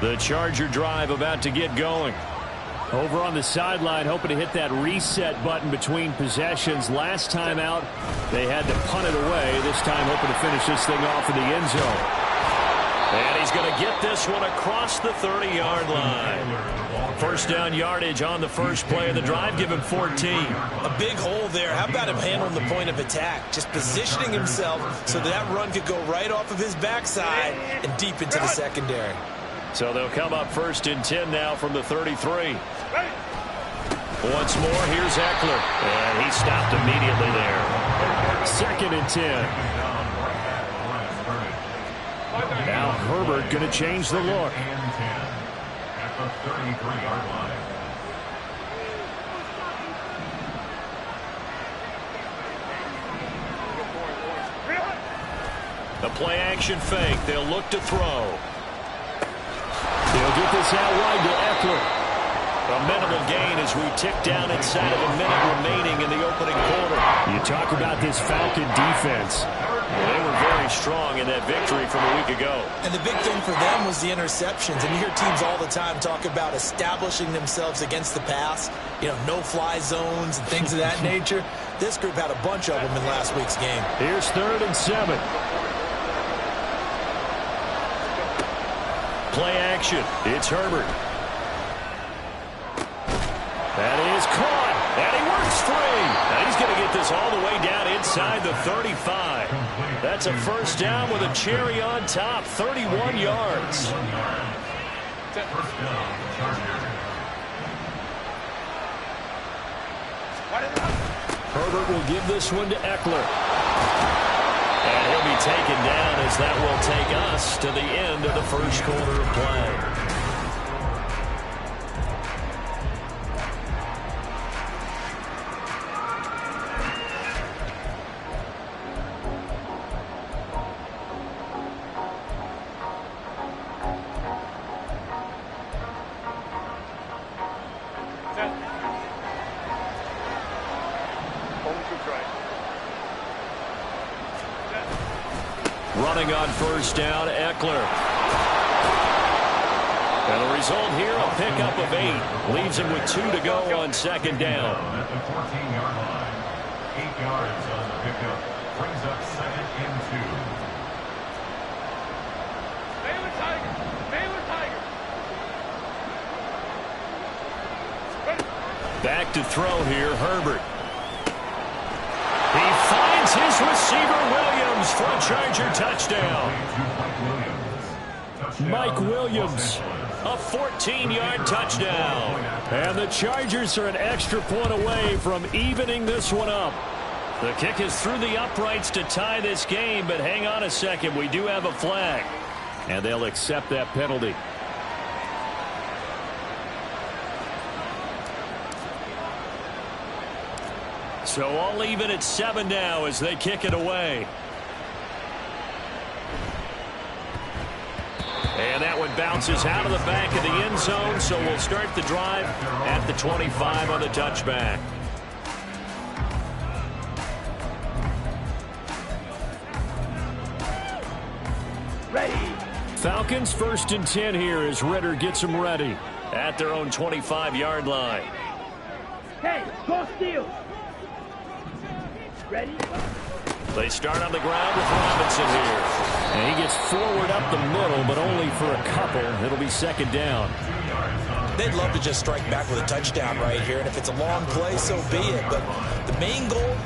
The Charger drive about to get going. Over on the sideline, hoping to hit that reset button between possessions. Last time out, they had to punt it away. This time, hoping to finish this thing off in the end zone. And he's going to get this one across the 30-yard line. First down yardage on the first play of the drive. Give him 14. A big hole there. How about him handling the point of attack? Just positioning himself so that run could go right off of his backside and deep into the secondary. So they'll come up first and 10 now from the 33. Once more, here's Ekeler. And he stopped immediately there. Second and 10. Now Herbert going to change the look. At the 33-yard line. The play action fake. They'll look to throw. They'll get this out wide to Ekeler. A minimal gain as we tick down inside of a minute remaining in the opening quarter. You talk about this Falcon defense. They were very strong in that victory from a week ago. And the big thing for them was the interceptions. And you hear teams all the time talk about establishing themselves against the pass. You know, no-fly zones and things of that nature. This group had a bunch of them in last week's game. Here's 3rd and 7. Play action. It's Herbert. That is caught. And he works free. Now he's going to get this all the way down inside the 35. That's a first down with a cherry on top. 31 yards. Herbert will give this one to Ekeler. And he'll be taken down as that will take us to the end of the first quarter of play. Running on first down, Ekeler. And the result here, a pickup of 8. Leaves him with 2 to go on second down. At the 14-yard line. 8 yards on the pickup. Brings up 2nd and 2. Baylor Tigers! Baylor Tigers! Back to throw here, Herbert. He finds his receiver, Williams, for a Charger touchdown. Mike Williams, a 14-yard touchdown. And the Chargers are an extra point away from evening this one up. The kick is through the uprights to tie this game, but hang on a second. We do have a flag, and they'll accept that penalty. So all even at 7 now as they kick it away. And that one bounces out of the back of the end zone, so we'll start the drive at the 25 on the touchback. Ready. Falcons 1st and 10 here as Ridder gets them ready at their own 25-yard line. Hey, go steal! Ready? They start on the ground with Robinson here. And he gets forward up the middle, but only for a couple. It'll be second down. They'd love to just strike back with a touchdown right here. And if it's a long play, so be it. But the main goal,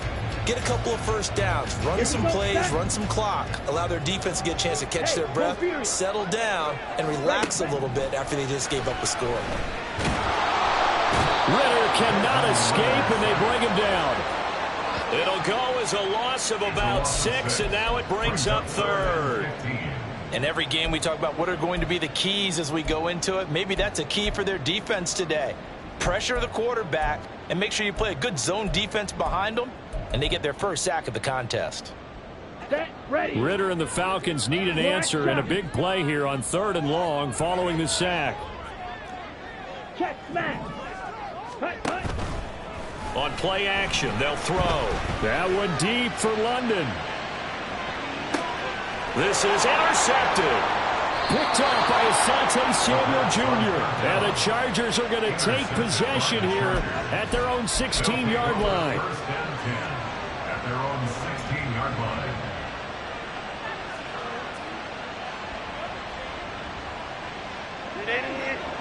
get a couple of first downs. Run some plays, run some clock. Allow their defense to get a chance to catch their breath, settle down, and relax a little bit after they just gave up a score. Ridder cannot escape, and they bring him down. It'll go as a loss of about 6, and now it brings up 3rd. In every game we talk about what are going to be the keys as we go into it. Maybe that's a key for their defense today. Pressure the quarterback and make sure you play a good zone defense behind them, and they get their first sack of the contest. Ridder and the Falcons need an answer in a big play here on 3rd and long following the sack. Check, smash! On play action, they'll throw. That one deep for London. This is intercepted. picked off by Asante Samuel Jr. And the Chargers are going to take possession here at their own 16-yard line. First and 10 at their own 16-yard line.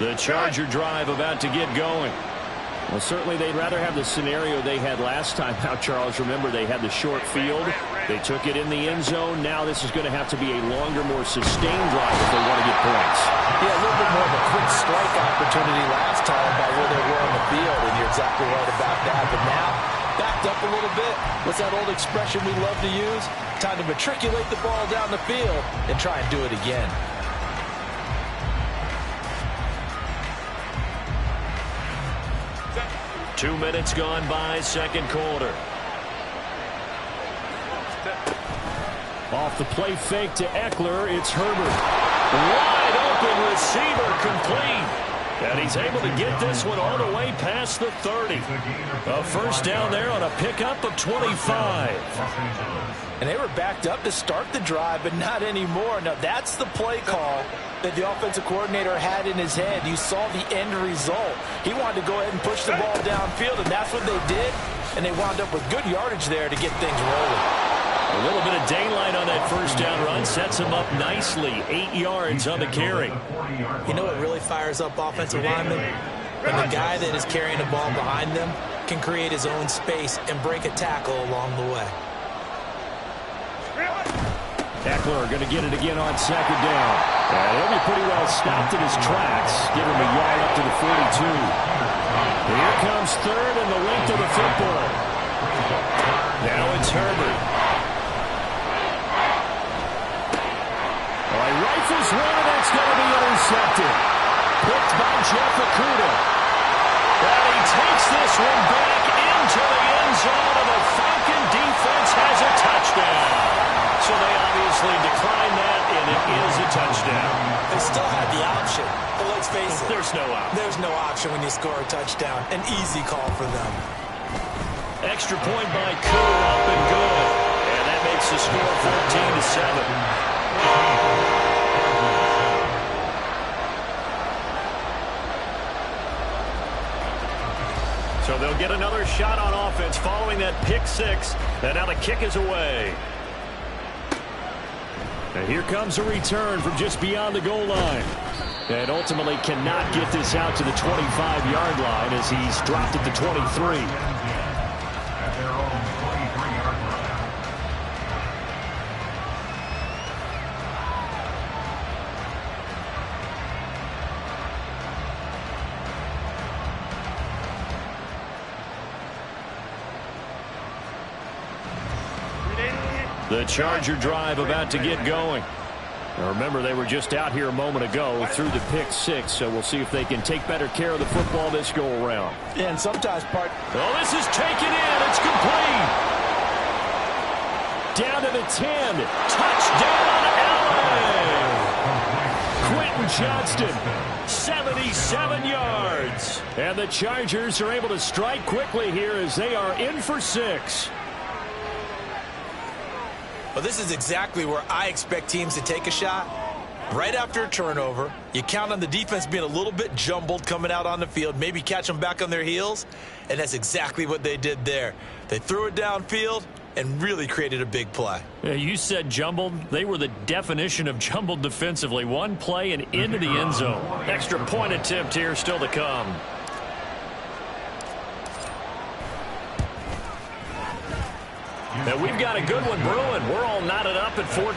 The Charger drive about to get going. Well, certainly they'd rather have the scenario they had last time out, Charles. Remember, they had the short field. They took it in the end zone. Now this is going to have to be a longer, more sustained drive if they want to get points. Yeah, a little bit more of a quick strike opportunity last time by where they were on the field, and you're exactly right about that. But now, backed up a little bit. What's that old expression we love to use? Time to matriculate the ball down the field and try and do it again. Two minutes gone by, second quarter. Off the play fake to Eckler, it's Herbert. Wide open receiver, complete. And he's able to get this one all the way past the 30. A first down there on a pickup of 25. And they were backed up to start the drive, but not anymore. Now, that's the play call that the offensive coordinator had in his head. You saw the end result. He wanted to go ahead and push the ball downfield, and that's what they did. And they wound up with good yardage there to get things rolling. A little bit of daylight on that first down run sets him up nicely. 8 yards on the carry. You know what really fires up offensive linemen? When the guy that is carrying the ball behind them can create his own space and break a tackle along the way. Eckler going to get it again on second down. And he'll be pretty well stopped in his tracks. Give him a yard up to the 42. Here comes third and the length of the football. Now it's Herbert. All right, rifles one, and that's going to be intercepted. Picked by Jeff Okudah. And he takes this one back into the end zone, and the Falcon defense has a touchdown. So they obviously declined that, and it is a touchdown. They still had the option, but let's face it. There's no option. There's no option when you score a touchdown. An easy call for them. Extra point by Koo, up and good. And that makes the score 14-7. So they'll get another shot on offense following that pick six. And now the kick is away. And here comes a return from just beyond the goal line. And ultimately cannot get this out to the 25-yard line as he's dropped at the 23. At their own 23-yard line. The Charger drive about to get going. Now remember, they were just out here a moment ago through the pick six, so we'll see if they can take better care of the football this go-around. And sometimes Oh, this is taken in. It's complete. Down to the 10. Touchdown, Allen. Quentin Johnston, 77 yards. And the Chargers are able to strike quickly here as they are in for 6. Well, this is exactly where I expect teams to take a shot. Right after a turnover, you count on the defense being a little bit jumbled coming out on the field, maybe catch them back on their heels, and that's exactly what they did there. They threw it downfield and really created a big play. Yeah, you said jumbled. They were the definition of jumbled defensively. One play and into the end zone. Extra point attempt here still to come. And we've got a good one brewing. We're all knotted up at 14.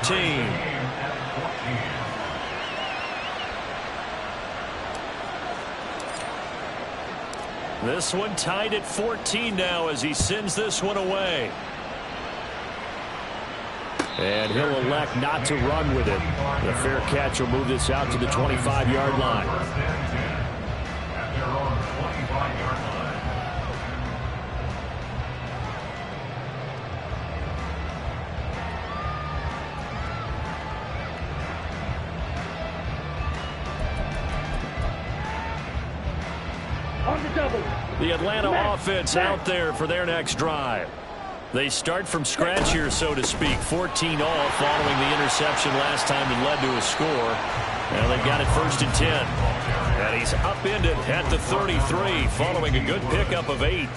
This one tied at 14 now as he sends this one away. And he'll elect not to run with it. The fair catch will move this out to the 25-yard line. At their own 25-yard line. On the double. The Atlanta offense out there for their next drive. They start from scratch here, so to speak. 14 all following the interception last time that led to a score. Now they've got it 1st and 10. And he's upended at the 33 following a good pickup of 8.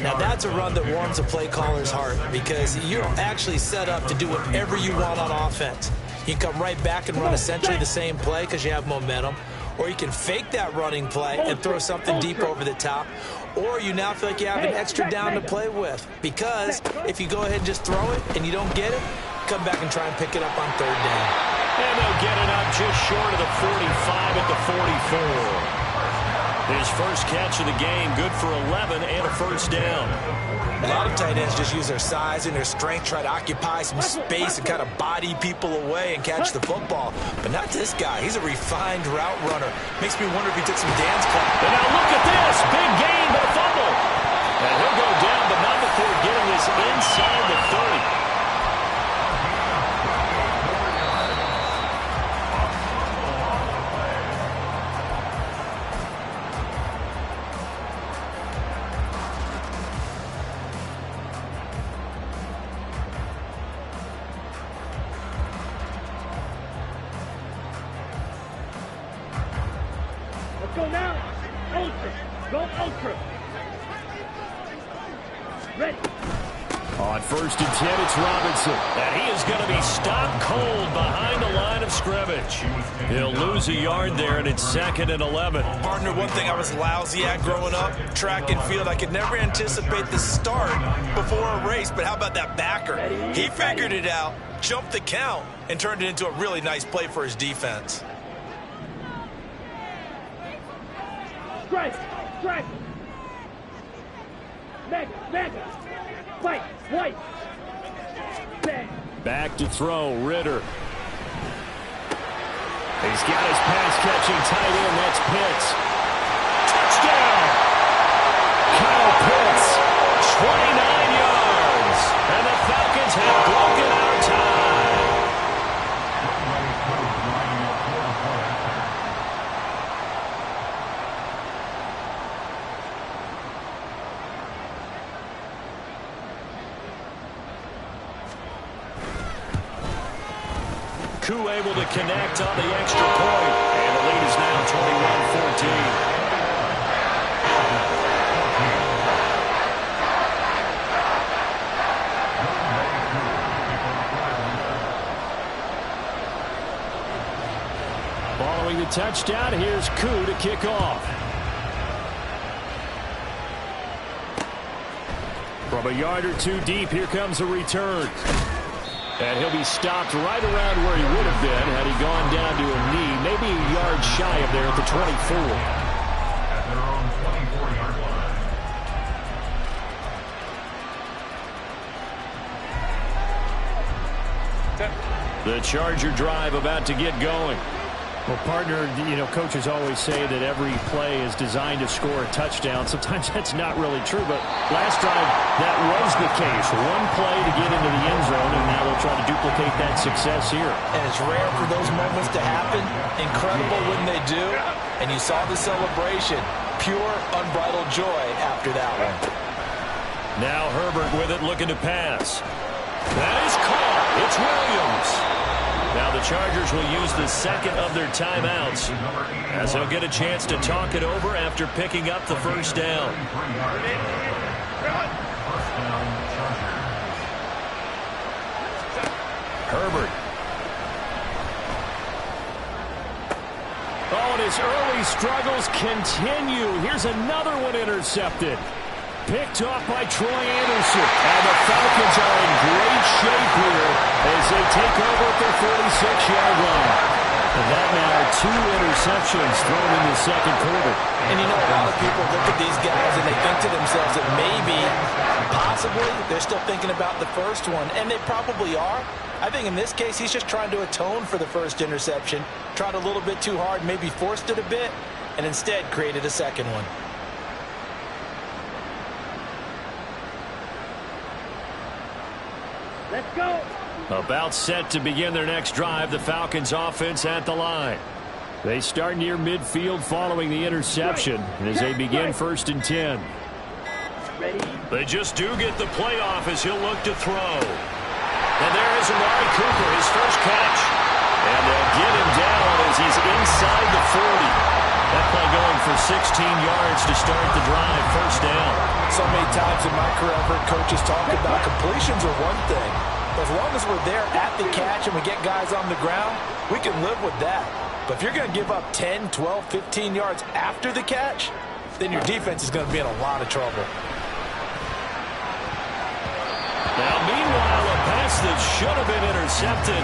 Now that's a run that warms a play caller's heart because you're actually set up to do whatever you want on offense. You can come right back and run essentially the same play because you have momentum. Or you can fake that running play and throw something deep over the top. Or you now feel like you have an extra down to play with. Because if you go ahead and just throw it and you don't get it, come back and try and pick it up on 3rd down. And they'll get it up just short of the 45 at the 44. His first catch of the game, good for 11 and a 1st down. A lot of tight ends just use their size and their strength, try to occupy some space and kind of body people away and catch the football. But not this guy. He's a refined route runner. Makes me wonder if he took some dance class. And now look at this. Big gain, but a fumble. And he'll go down, but not before getting this inside the 30. Go now. Ultra. Go ultra. Ready. On 1st and 10, it's Robinson. And he is going to be stopped cold behind the line of scrimmage. He'll lose a yard there, and it's 2nd and 11. Partner, one thing I was lousy at growing up, track and field, I could never anticipate the start before a race. But how about that backer? He figured it out, jumped the count, and turned it into a really nice play for his defense. Strike! Strike! Mega! Fight! White! Bang! Back to throw, Ritter. He's got his pass-catching tight end, that's Pitts. Touchdown! Kyle Pitts, 29 yards. And the Falcons have broken our tie. Koo able to connect on the extra point. And the lead is now 21-14. Following the touchdown, here's Koo to kick off. From a yard or two deep, here comes a return. And he'll be stopped right around where he would have been had he gone down to a knee, maybe a yard shy of there at the 24. At their own 24-yard line. The Charger drive about to get going. Well, partner, you know, coaches always say that every play is designed to score a touchdown. Sometimes that's not really true, but last drive, that was the case. One play to get into the end zone, and now they'll try to duplicate that success here. And it's rare for those moments to happen. Incredible when they do. And you saw the celebration. Pure, unbridled joy after that one. Now Herbert with it, looking to pass. That is caught. It's Williams. Now the Chargers will use the second of their timeouts as they'll get a chance to talk it over after picking up the first down. Herbert. Oh, and his early struggles continue. Here's another one intercepted. Picked off by Troy Anderson. And the Falcons are in great shape here as they take over at their 46-yard line. And that now 2 interceptions thrown in the second quarter. And you know, a lot of people look at these guys and they think to themselves that maybe, possibly, they're still thinking about the first one. And they probably are. I think in this case, he's just trying to atone for the first interception. Tried a little bit too hard, maybe forced it a bit, and instead created a second one. Let's go. About set to begin their next drive, the Falcons offense at the line. They start near midfield following the interception as they begin 1st and 10. Ready? They just do get the playoff as he'll look to throw. And there is Amari Cooper, his first catch. And they'll get him down as he's inside the 40. That play going for 16 yards to start the drive, first down. So many times in my career I've heard coaches talk about completions are one thing. But as long as we're there at the catch and we get guys on the ground, we can live with that. But if you're going to give up 10, 12, 15 yards after the catch, then your defense is going to be in a lot of trouble. Now, meanwhile, a pass that should have been intercepted,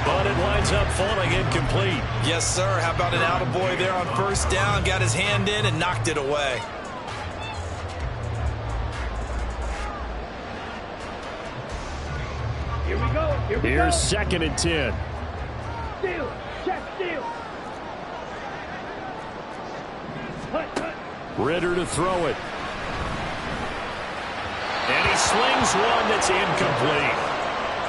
but it winds up falling incomplete. Yes, sir. How about an attaboy there on first down? Got his hand in and knocked it away. Here we go. Here we Here's go. 2nd and 10. Steal. Check steal. Cut. Ritter to throw it. And he slings one that's incomplete.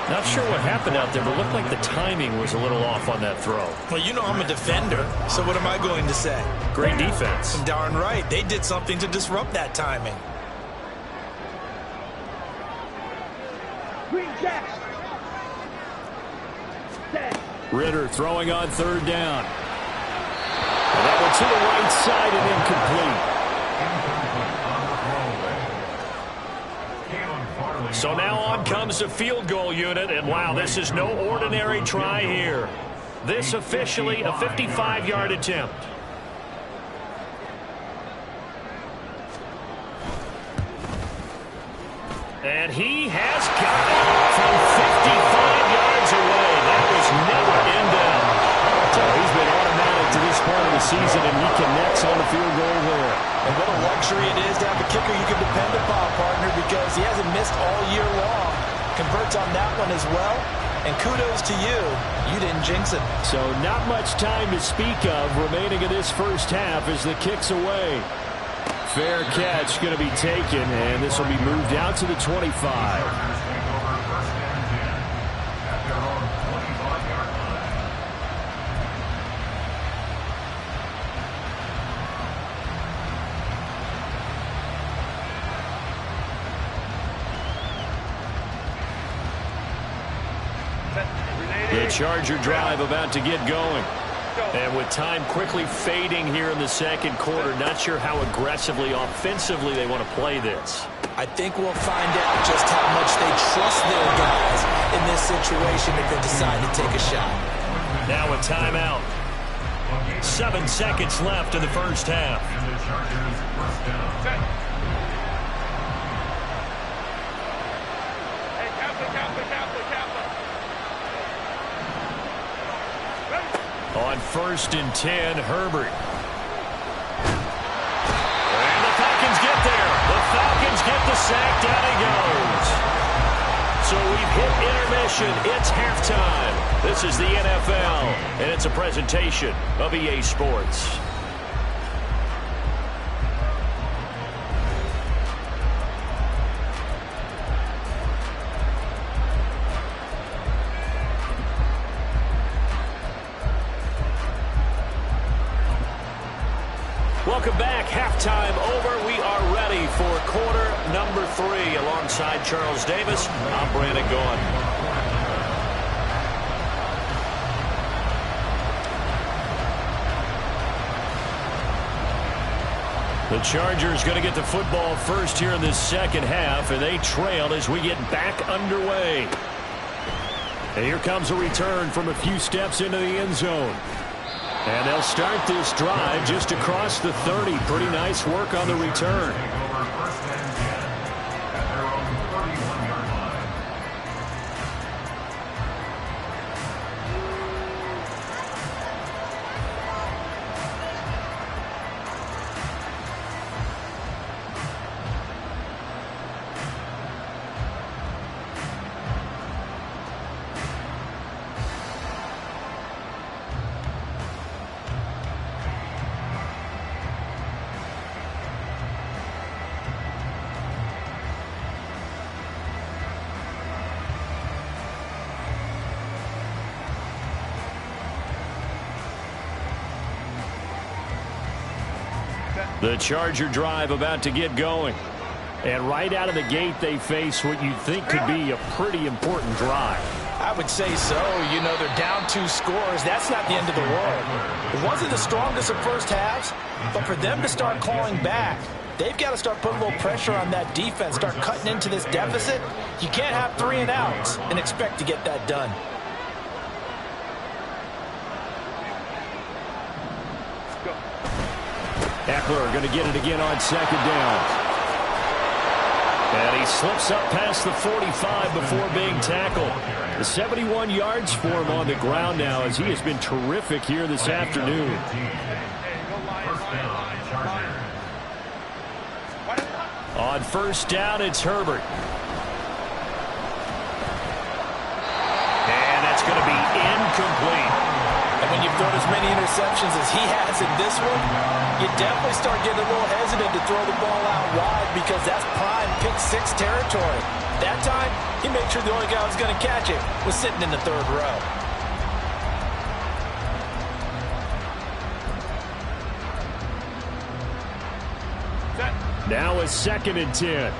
Not sure what happened out there, but it looked like the timing was a little off on that throw. Well, you know I'm a defender, so what am I going to say? Great defense. Darn right. They did something to disrupt that timing. Green Jack. Set. Ritter throwing on 3rd down. And that one to the right side and incomplete. So now on comes the field goal unit, and wow, this is no ordinary try here. This officially a 55-yard attempt. And he has got it from 55 yards away. That was never in doubt. So he's been automatic to this point of the season, and he connects on the field goal there. And what a luxury it is to have a kicker you can depend upon, partner, because he hasn't missed all year long. Converts on that one as well. And kudos to you. You didn't jinx it. So not much time to speak of remaining in this first half as the kick's away. Fair catch going to be taken, and this will be moved out to the 25. The Charger drive about to get going. And with time quickly fading here in the second quarter, not sure how aggressively, offensively they want to play this. I think we'll find out just how much they trust their guys in this situation if they decide to take a shot. Now a timeout. 7 seconds left in the first half. On 1st and 10, Herbert. And the Falcons get there. The Falcons get the sack. Down he goes. So we've hit intermission. It's halftime. This is the NFL, and it's a presentation of EA Sports. Welcome back. Halftime over. We are ready for quarter number 3. Alongside Charles Davis, I'm Brandon Gaughan. The Chargers going to get the football first here in this second half, and they trail as we get back underway. And here comes a return from a few steps into the end zone. And they'll start this drive just across the 30. Pretty nice work on the return. The Charger drive about to get going. And right out of the gate, they face what you'd think could be a pretty important drive. I would say so. You know, they're down 2 scores. That's not the end of the world. It wasn't the strongest of first halves, but for them to start clawing back, they've got to start putting a little pressure on that defense, start cutting into this deficit. You can't have 3 and outs and expect to get that done. Eckler going to get it again on 2nd down. And he slips up past the 45 before being tackled. The 71 yards for him on the ground now, as he has been terrific here this afternoon. On 1st down, it's Herbert. And that's going to be incomplete. And when you've thrown as many interceptions as he has in this one, you definitely start getting a little hesitant to throw the ball out wide because that's prime pick-6 territory. That time, he made sure the only guy who was going to catch it was sitting in the 3rd row. Now it's 2nd and 10.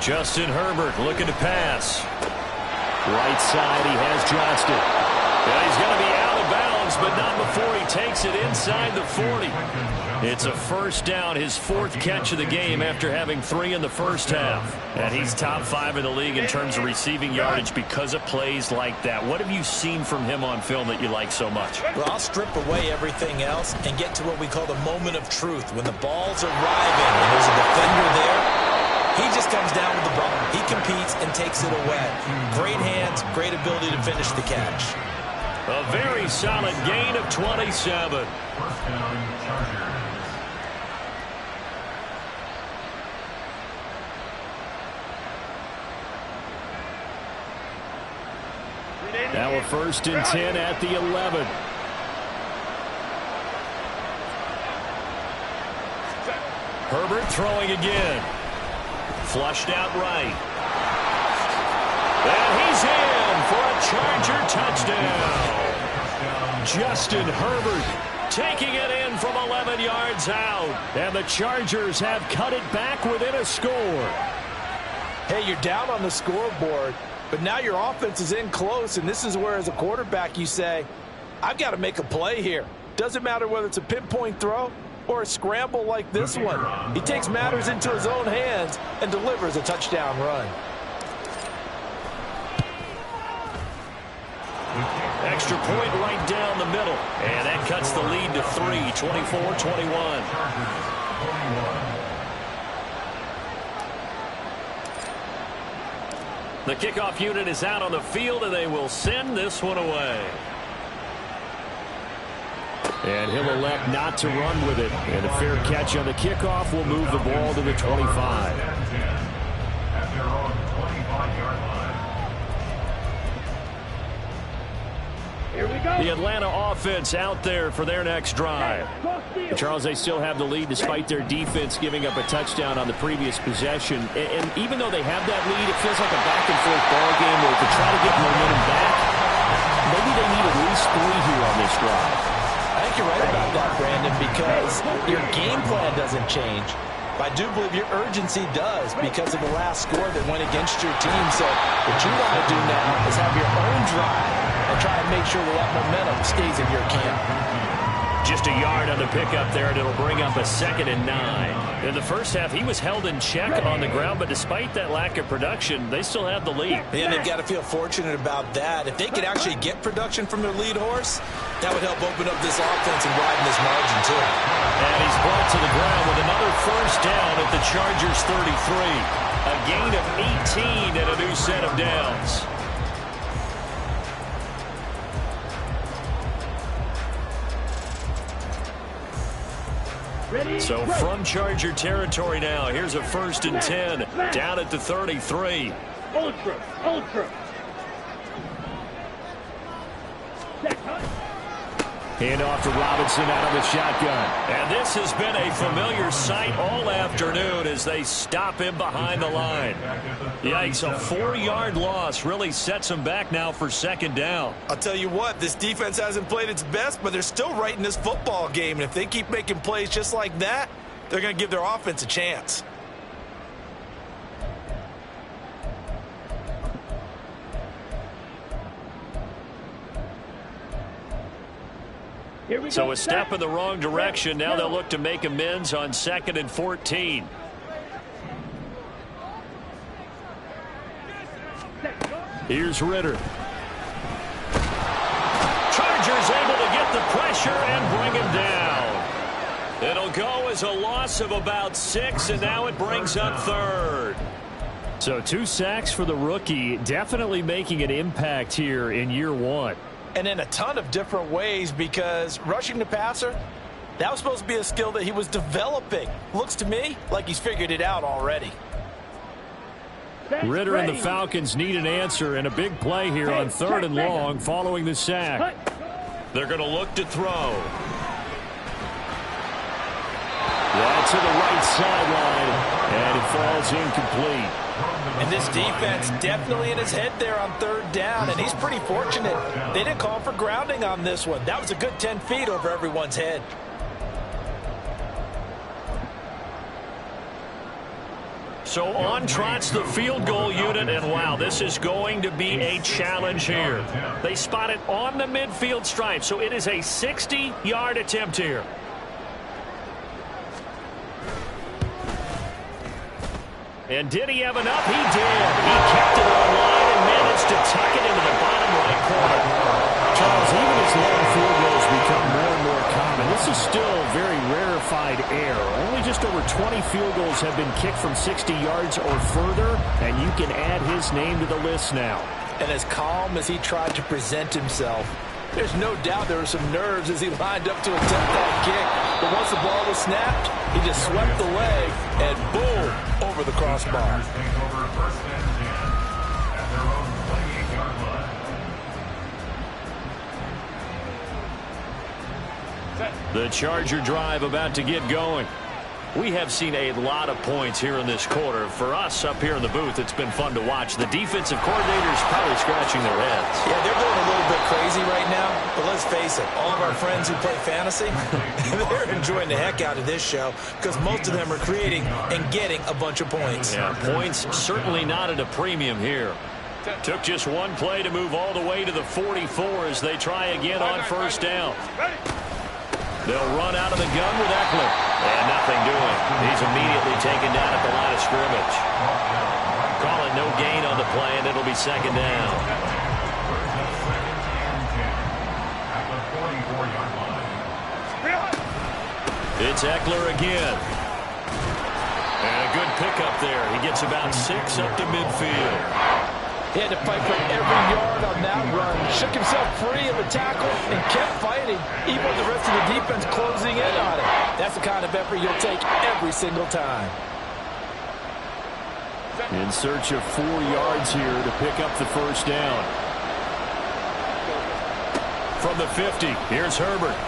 Justin Herbert looking to pass. Right side, he has Johnston. And he's going to be out of bounds, but not before he takes it inside the 40. It's a 1st down, his 4th catch of the game after having 3 in the first half. And he's top 5 in the league in terms of receiving yardage because of plays like that. What have you seen from him on film that you like so much? Well, I'll strip away everything else and get to what we call the moment of truth. When the ball's arriving and there's a defender there, he just comes down with the ball. He competes and takes it away. Great hands, great ability to finish the catch. A very solid gain of 27. 1st down, Chargers. Now a 1st and 10 at the 11. Herbert throwing again. Flushed out right. And he's in for a Charger touchdown. Justin Herbert taking it in from 11 yards out. And the Chargers have cut it back within a score. Hey, you're down on the scoreboard, but now your offense is in close, and this is where, as a quarterback, you say, I've got to make a play here. Doesn't matter whether it's a pinpoint throw or a scramble like this one. He takes matters into his own hands and delivers a touchdown run. Extra point right down the middle. And that cuts the lead to 3, 24-21. The kickoff unit is out on the field, and they will send this one away. And he'll elect not to run with it. And a fair catch on the kickoff will move the ball to the 25. At their own 25-yard line. Here we go. The Atlanta offense out there for their next drive. And Charles, they still have the lead despite their defense giving up a touchdown on the previous possession. And even though they have that lead, it feels like a back-and-forth ball game where to try to get momentum back, maybe they need at least 3 here on this drive. I think you're right about that, Brandon, because your game plan doesn't change. I do believe your urgency does because of the last score that went against your team. So what you want to do now is have your own drive and try to make sure that momentum stays in your camp. Just a yard on the pickup there, and it'll bring up a 2nd and 9. In the first half, he was held in check on the ground, but despite that lack of production, they still have the lead. And they've got to feel fortunate about that. If they could actually get production from their lead horse, that would help open up this offense and widen this margin, too. And he's brought to the ground with another 1st down at the Chargers' 33. A gain of 18 and a new set of downs. So from Charger territory now, here's a 1st and 10 down at the 33. Ultra, ultra. Hand off to Robinson out of the shotgun. And this has been a familiar sight all afternoon as they stop him behind the line. Yikes, a 4-yard loss really sets him back now for second down. I'll tell you what, this defense hasn't played its best, but they're still right in this football game. And if they keep making plays just like that, they're going to give their offense a chance. So a step in the wrong direction. Now they'll look to make amends on 2nd and 14. Here's Ritter. Chargers able to get the pressure and bring him down. It'll go as a loss of about 6, and now it brings up 3rd. So 2 sacks for the rookie, definitely making an impact here in year 1. And in a ton of different ways, because rushing the passer, that was supposed to be a skill that he was developing. Looks to me like he's figured it out already. Ritter and the Falcons need an answer, and a big play here on 3rd and long following the sack. They're going to look to throw. That's to the right sideline, and it falls incomplete. And this defense definitely in his head there on 3rd down, and he's pretty fortunate. They didn't call for grounding on this one. That was a good 10 feet over everyone's head. So on trots the field goal unit, and wow, this is going to be a challenge here. They spot it on the midfield stripe, so it is a 60-yard attempt here. And did he have enough? He did. He kept it online and managed to tuck it into the bottom right corner. Charles, even as long field goals become more and more common, this is still very rarefied air. Only just over 20 field goals have been kicked from 60 yards or further, and you can add his name to the list now. And as calm as he tried to present himself, there's no doubt there were some nerves as he lined up to attempt that kick. But once the ball was snapped, he just swept the leg and boom, over the crossbar. The Charger drive about to get going. We have seen a lot of points here in this quarter. For us up here in the booth, it's been fun to watch. The defensive coordinators probably scratching their heads. Yeah, they're going a little bit crazy right now. But let's face it, all of our friends who play fantasy, they're enjoying the heck out of this show because most of them are creating and getting a bunch of points. Yeah, points certainly not at a premium here. Took just one play to move all the way to the 44 as they try again on 1st down. They'll run out of the gun with Eckler. And nothing doing. He's immediately taken down at the line of scrimmage. Call it no gain on the play, and it'll be 2nd down. It's Eckler again. And a good pickup there. He gets about 6 up to midfield. He had to fight for every yard on that run. Shook himself free of the tackle and kept fighting, even with the rest of the defense closing in on it. That's the kind of effort you'll take every single time. In search of 4 yards here to pick up the 1st down. From the 50, here's Herbert.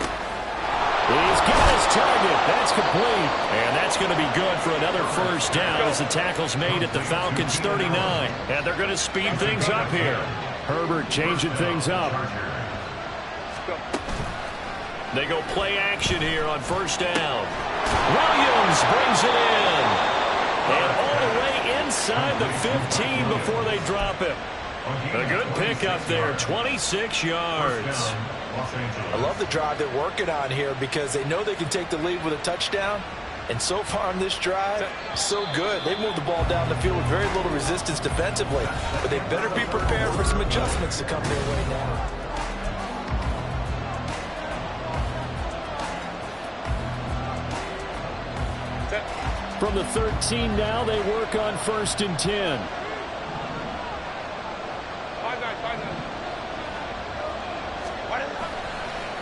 He's got his target. That's complete. And that's going to be good for another 1st down as the tackle's made at the Falcons 39. And they're going to speed things up here. Herbert changing things up. They go play action here on 1st down. Williams brings it in. And all the way inside the 15 before they drop it. A good pickup there, 26 yards. I love the drive they're working on here because they know they can take the lead with a touchdown. And so far on this drive, so good. They moved the ball down the field with very little resistance defensively. But they better be prepared for some adjustments to come their way now. From the 13 now, they work on 1st and 10.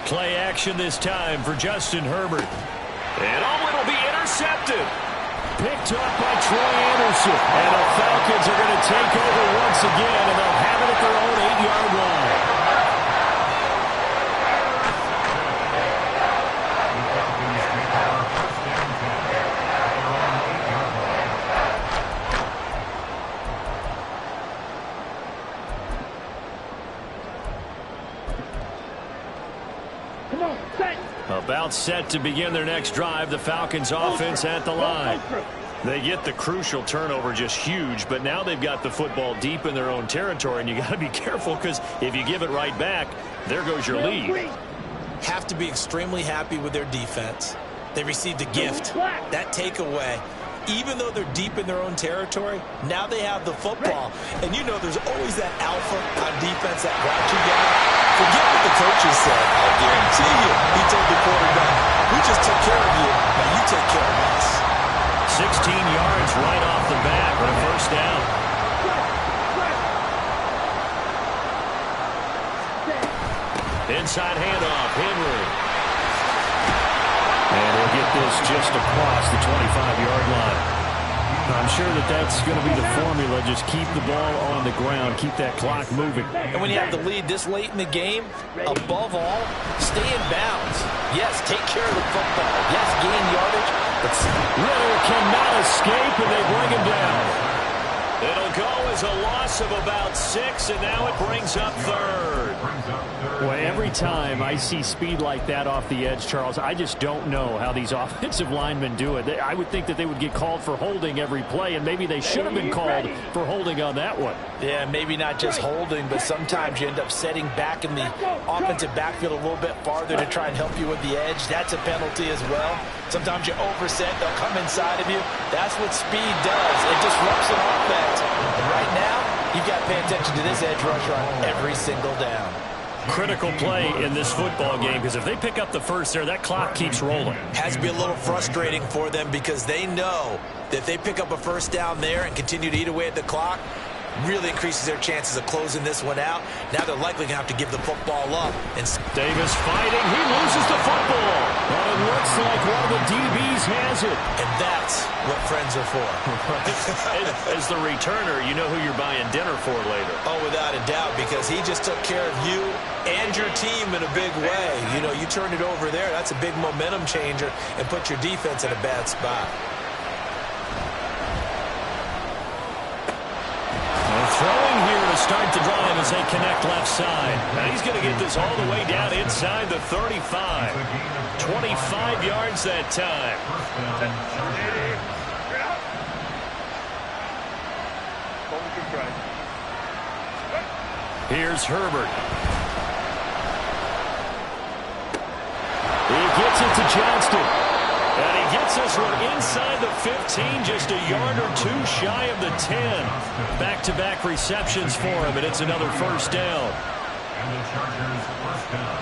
Play action this time for Justin Herbert. And it'll be intercepted. Picked up by Troy Anderson. And the Falcons are going to take over once again, and they'll have it at their own 8-yard line. timeout set to begin their next drive. The Falcons offense at the line. They get the crucial turnover, just huge, but now they've got the football deep in their own territory, and you got to be careful because if you give it right back, there goes your lead. Have to be extremely happy with their defense. They received a gift. That takeaway, even though they're deep in their own territory, now they have the football. And you know there's always that alpha on defense, that grouchy guy. Forget what the coaches said. I guarantee you, he told the quarterback, we just took care of you, now you take care of us. 16 yards right off the bat for a first down. Inside handoff, Henry. And he'll get this just across the 25-yard line. I'm sure that's going to be the formula. Just keep the ball on the ground. Keep that clock moving. And when you have the lead this late in the game, above all, stay in bounds. Yes, take care of the football. Yes, gain yardage. But Ritter cannot escape, and they bring him down. It'll go as a loss of about 6, and now it brings up third. Well, every time I see speed like that off the edge, Charles, I just don't know how these offensive linemen do it. I would think that they would get called for holding every play, and maybe they should have been called for holding on that one. yeah, maybe not just holding, but sometimes you end up setting back in the offensive backfield a little bit farther to try and help you with the edge. That's a penalty as well. Sometimes you overset, they'll come inside of you. That's what speed does. It disrupts an offense. And right now, you've got to pay attention to this edge rusher on every single down. Critical play in this football game, because if they pick up the first there, that clock keeps rolling. Has to be a little frustrating for them because they know that if they pick up a first down there and continue to eat away at the clock, really increases their chances of closing this one out. Now they're likely going to have to give the football up. And Davis fighting. He loses the football. But it looks like one of the DBs has it. And that's what friends are for. As the returner, you know who you're buying dinner for later. Oh, without a doubt, because he just took care of you and your team in a big way. You know, you turned it over there. That's a big momentum changer and put your defense in a bad spot. Throwing here to start the drive as they connect left side. Now he's going to get this all the way down inside the 35. 25 yards that time. Here's Herbert. He gets it to Johnston. And he gets this one inside the 15, just a yard or two shy of the 10. Back-to-back receptions for him, and it's another first down. And the Chargers first down.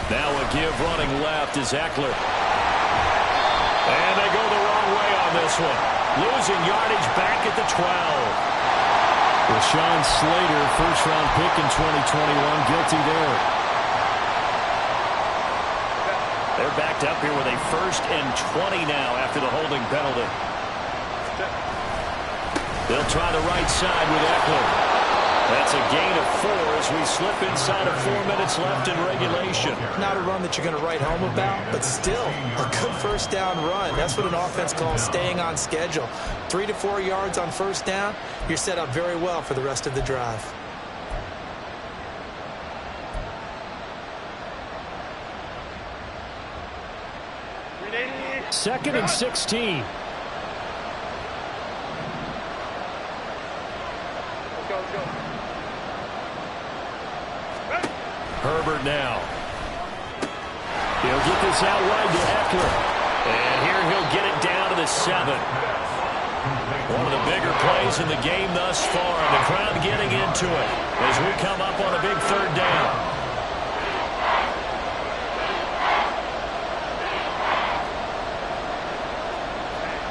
Now a give running left is Eckler. And they go the wrong way on this one. Losing yardage back at the 12. Rashawn Slater, first-round pick in 2021, guilty there. They're backed up here with a 1st and 20 now after the holding penalty. They'll try the right side with Eckler. That's a gain of 4 as we slip inside of 4 minutes left in regulation. Not a run that you're going to write home about, but still a good first down run. That's what an offense calls staying on schedule. 3 to 4 yards on first down, you're set up very well for the rest of the drive. Second and 16. Herbert now. He'll get this out wide to Eckler. And here he'll get it down to the 7. One of the bigger plays in the game thus far. And the crowd getting into it as we come up on a big 3rd down.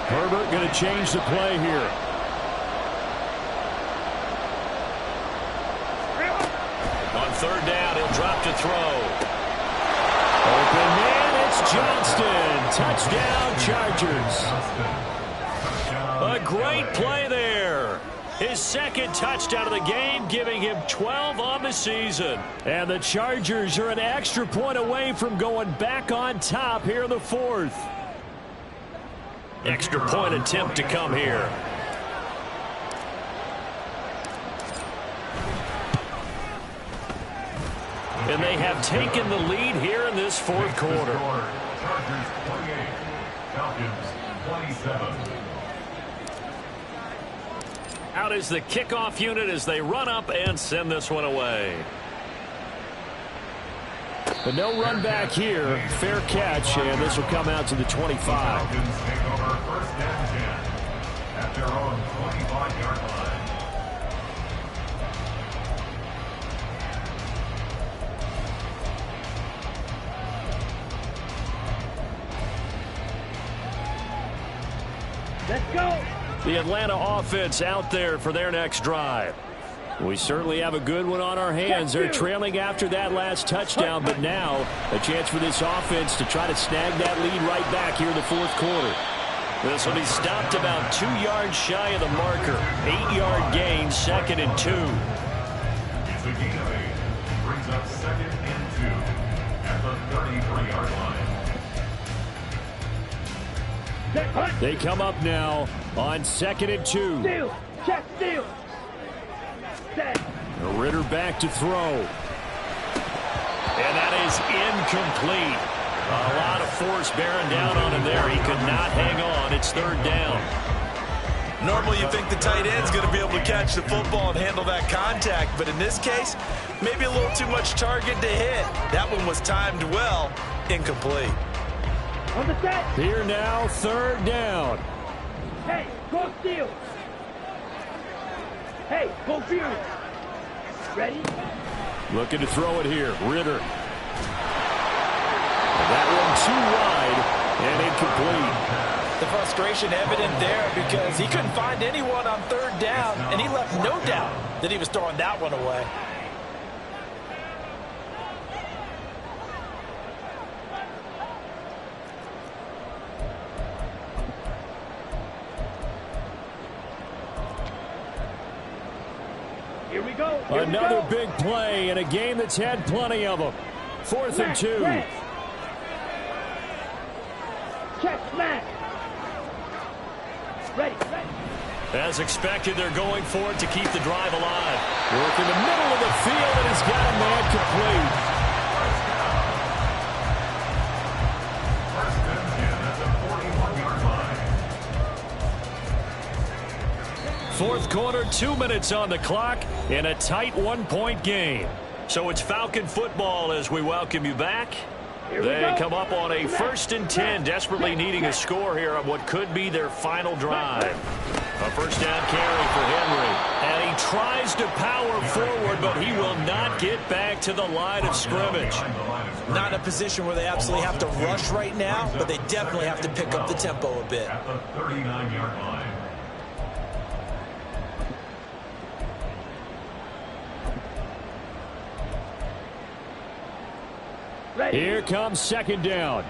Herbert going to change the play here. On 3rd down, he'll drop to throw. Open man, it's Johnston. Touchdown, Chargers. A great play there. His 2nd touchdown of the game, giving him 12 on the season. And the Chargers are an extra point away from going back on top here in the 4th. Extra point attempt to come here. And they have taken the lead here in this fourth quarter. Chargers 28, Falcons 27. Out is the kickoff unit as they run up and send this one away. But no run back here. Fair catch, and this will come out to the 25. Falcons take over first and 10 at their own 25-yard line. Let's go. The Atlanta offense out there for their next drive. We certainly have a good one on our hands. They're trailing after that last touchdown, but now a chance for this offense to try to snag that lead right back here in the fourth quarter. This will be stopped about 2 yards shy of the marker. 8-yard gain, 2nd and 2. It's a gain of 8. Brings up 2nd and 2 at the 33-yard line. They come up now on 2nd and 2. Steal. Check steal. Set. Ritter back to throw. And that is incomplete. A lot of force bearing down on him there. He could not hang on. It's 3rd down. Normally you think the tight end's going to be able to catch the football and handle that contact, but in this case, maybe a little too much target to hit. That one was timed well. Incomplete. On the set. Here now, 3rd down. Hey, go steal. Hey, go Fury. Ready? Looking to throw it here. Ritter. That one too wide and incomplete. The frustration evident there because he couldn't find anyone on 3rd down, and he left no doubt that he was throwing that one away. Here we go. Another big play in a game that's had plenty of them. 4th and 2. Check smash. Ready. As expected, they're going for it to keep the drive alive. Work in the middle of the field, and he's got a man complete. First and 10 at the 41-yard line. Fourth quarter, 2 minutes on the clock in a tight 1-point game. So it's Falcon football as we welcome you back. They come up on a 1st and 10, desperately needing a score here on what could be their final drive. A first down carry for Henry. And he tries to power forward, but he will not get back to the line of scrimmage. Not in a position where they absolutely have to rush right now, but they definitely have to pick up the tempo a bit. At the 39-yard line. Ready. Here comes 2nd down.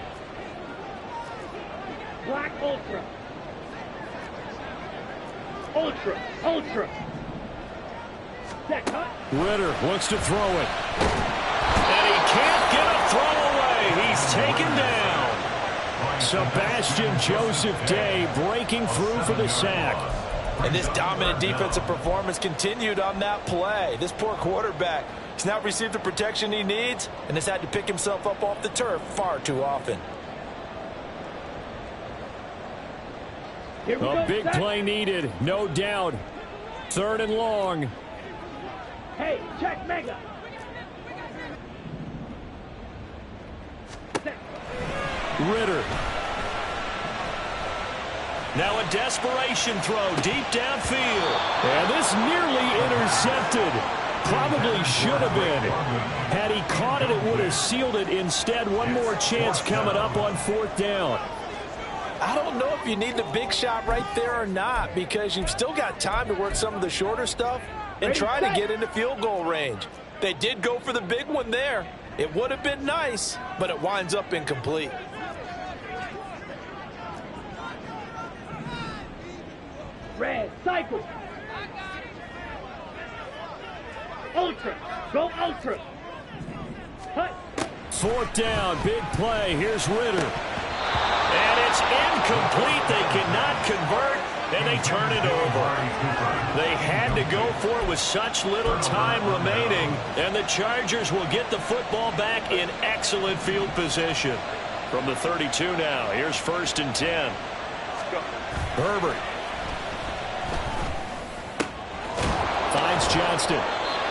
Black Ultra. Ultra. Set cut. Ritter wants to throw it. And he can't get a throw away. He's taken down. Sebastian Joseph Day breaking through for the sack. And this dominant defensive performance continued on that play. This poor quarterback has now received the protection he needs and has had to pick himself up off the turf far too often. Here we A go. big Set. play needed, no doubt. 3rd and long. Hey, check mega. Set. Ritter. Now a desperation throw deep downfield. And this nearly intercepted. Probably should have been. Had he caught it, it would have sealed it. Instead, one more chance coming up on 4th down. I don't know if you need the big shot right there or not, because you've still got time to work some of the shorter stuff and try to get into field goal range. They did go for the big one there. It would have been nice, but it winds up incomplete. Red cycle. Ultra. Go Ultra. Cut. 4th down, big play. Here's Ritter. And it's incomplete. They cannot convert. and they turn it over. They had to go for it with such little time remaining, and the Chargers will get the football back in excellent field position. From the 32 now, here's 1st and 10. Herbert finds Johnston,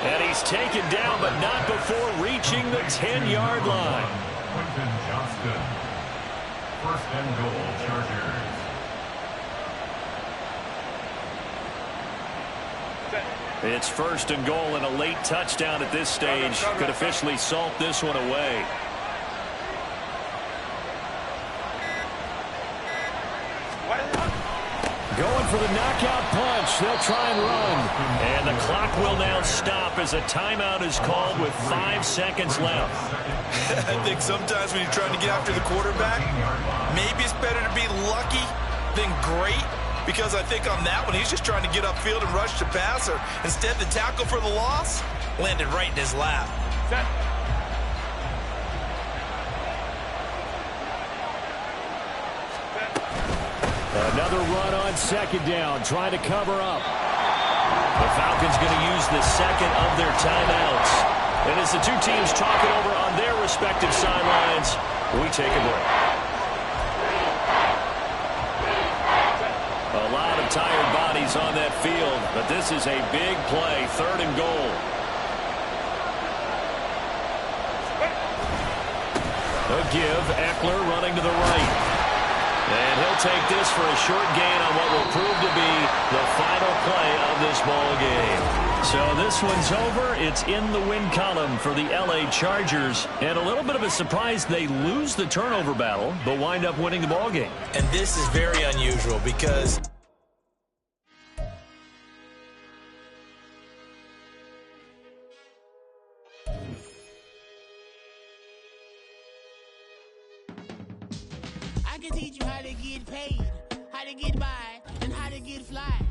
and he's taken down, but not before reaching the 10-yard line. Quentin Johnston. 1st and goal, Chargers. It's 1st and goal, and a late touchdown at this stage could officially salt this one away. Going for the knockout punch. They'll try and run. And the clock will now stop as a timeout is called with 5 seconds left. I think sometimes when you're trying to get after the quarterback, maybe it's better to be lucky than great. Because I think on that one, he's just trying to get upfield and rush the passer. Instead, the tackle for the loss landed right in his lap. Set. Another run on 2nd down, trying to cover up. The Falcons going to use the second of their timeouts. And as the two teams talk it over on their respective sidelines, we take a break. A lot of tired bodies on that field, but this is a big play, 3rd and goal. A give, Eckler running to the right. And he'll take this for a short gain on what will prove to be the final play of this ball game. So this one's over. It's in the win column for the LA Chargers. And a little bit of a surprise, they lose the turnover battle, but wind up winning the ball game. And this is very unusual because I can teach you how to get paid, how to get by, and how to get fly.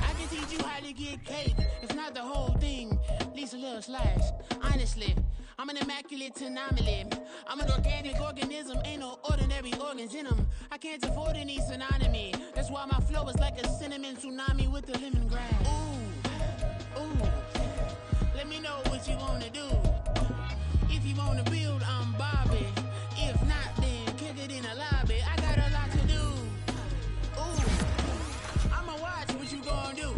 I can teach you how to get cake, if not the whole thing, at least a little slice. Honestly, I'm an immaculate anomaly. I'm an organic organism, ain't no ordinary organs in them. I can't afford any synonymy. That's why my flow is like a cinnamon tsunami with the lemongrass. Ooh, ooh, let me know what you wanna do. If you wanna build, I'm Bobby. If not, then kick it in the lobby. I got a lot to do. Ooh, I'ma watch what you gonna do.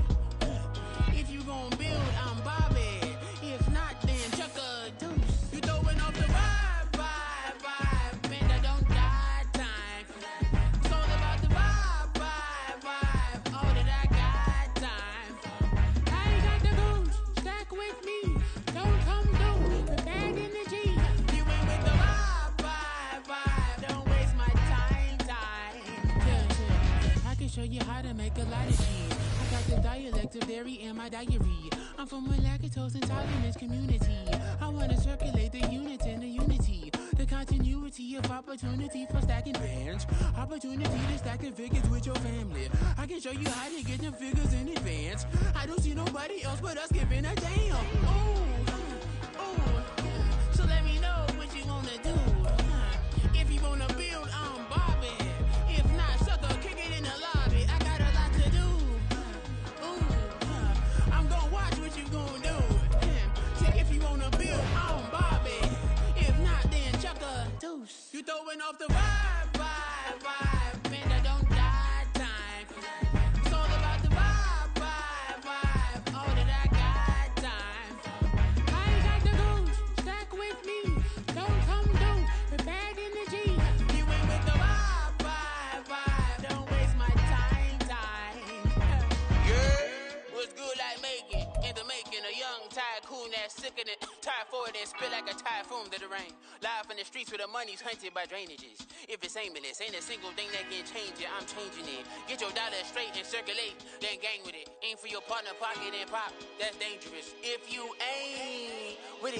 If you gonna build, I'm Bobby. If not, then chuck a deuce. You throwing off the vibe, man, I don't die time. It's all about the vibe, all that I got time. I ain't got the goose, stack with me. Don't come through with bad energy. You ain't with the vibe, don't waste my time. Yeah. I can show you how to make a lot of cheese. I got the dialect of dairy in my diary. I'm from a lactose intolerance community. I wanna circulate the units and the unity. The continuity of opportunity for stacking bands. Opportunity to stack the figures with your family. I can show you how to get them figures in advance. I don't see nobody else but us giving a damn. Ooh. So let me know what you wanna do. If you wanna build, I'm Bobby. If not, sucker, kick it in the lobby. I got a lot to do. Ooh, I'm gonna watch what you gonna do. See, if you wanna build, I'm Bobby. If not, then chuck a deuce. You throwing off the vibe, man, I don't die time. It's all about the vibe, all that I got time. I ain't got the goose, stack with me. Don't come through with bad energy. You ain't with the vibe, don't waste my time. Yeah, what's good like making? In the making, a young tycoon that's sicker than typhoid and spit like a typhoon to the rain. Live in the streets where the money's hunted by drainages. If it's aimless, ain't a single thing that can change it. I'm changing it. Get your dollar straight and circulate, then gang with it. Aim for your partner, pocket and pop. That's dangerous. If you ain't with it.